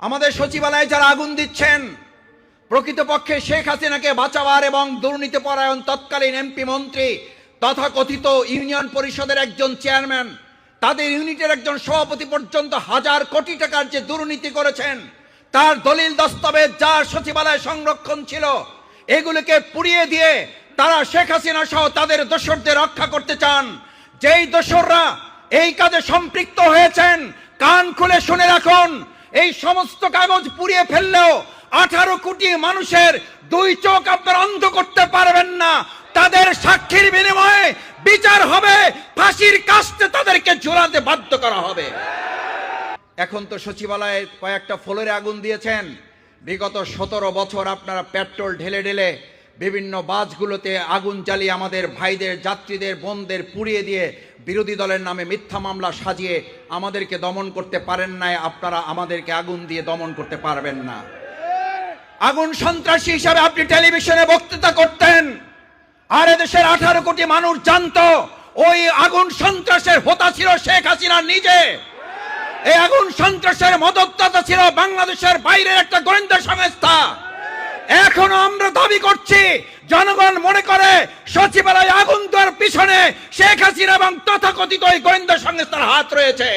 আমাদের সচিবালয়ে যারা আগুন দিচ্ছেন, প্রকৃতপক্ষে শেখ হাসিনাকে বাঁচাবার এবং দুর্নীতিপরায়ণ তৎকালীন এমপি মন্ত্রী তথাকথিত ইউনিয়ন পরিষদের একজন চেয়ারম্যান, তাদের ইউনিটের একজন সভাপতি পর্যন্ত হাজার কোটি টাকার যে দুর্নীতি করেছেন, তার দলিল দস্তাবেজ যার সচিবালয়ে সংরক্ষণ ছিল, এগুলোকে পুড়িয়ে দিয়ে তারা শেখ হাসিনা সহ তাদের দোসরদের রক্ষা করতে চান। যেই দোসররা এই কাজে সম্পৃক্ত হয়েছেন, কান খুলে শুনে রাখুন, এই সমস্ত কাগজ পুড়িয়ে ফেললেও 18 কোটি মানুষের 2 চোখ আপনারা অন্ধ করতে পারবেন না। তাদের সাক্ষীর বিনিময়ে বিচার হবে, ফাঁসির কাস্টে তাদেরকে ঝুলাতে বাধ্য করা হবে। এখন তো সচিবালয়ে কয়েকটা ফ্লোরে আগুন দিয়েছেন। বিগত 17 বছর আপনারা পেট্রোল ঢেলে ঢেলে বিভিন্ন বাসগুলোতে আগুন জ্বালিয়ে আমাদের ভাইদের, যাত্রীদের, বোনদের পুড়িয়ে দিয়ে বিরোধী দলের নামে মিথ্যা মামলা সাজিয়ে আমাদেরকে দমন করতে পারেন নাই। আপনারা আমাদেরকে আগুন দিয়ে দমন করতে পারবেন না। আগুন সন্ত্রাসী হিসাবে আপনি টেলিভিশনে বক্তৃতা করতেন, আর এদেশের 18 কোটি মানুষ জানতো ওই আগুন সন্ত্রাসের হোতা ছিল শেখ হাসিনা নিজে। এই আগুন সন্ত্রাসের মদতদাতা ছিল বাংলাদেশের বাইরের একটা গোয়েন্দা সংস্থা। এখনো আমরা দাবি করছি, জনগণ মনে করে সচিবালয়ে আগুন দেওয়ার পিছনে শেখ হাসিনা এবং তথাকথিত ওই গোয়েন্দা সংস্থার হাত রয়েছে।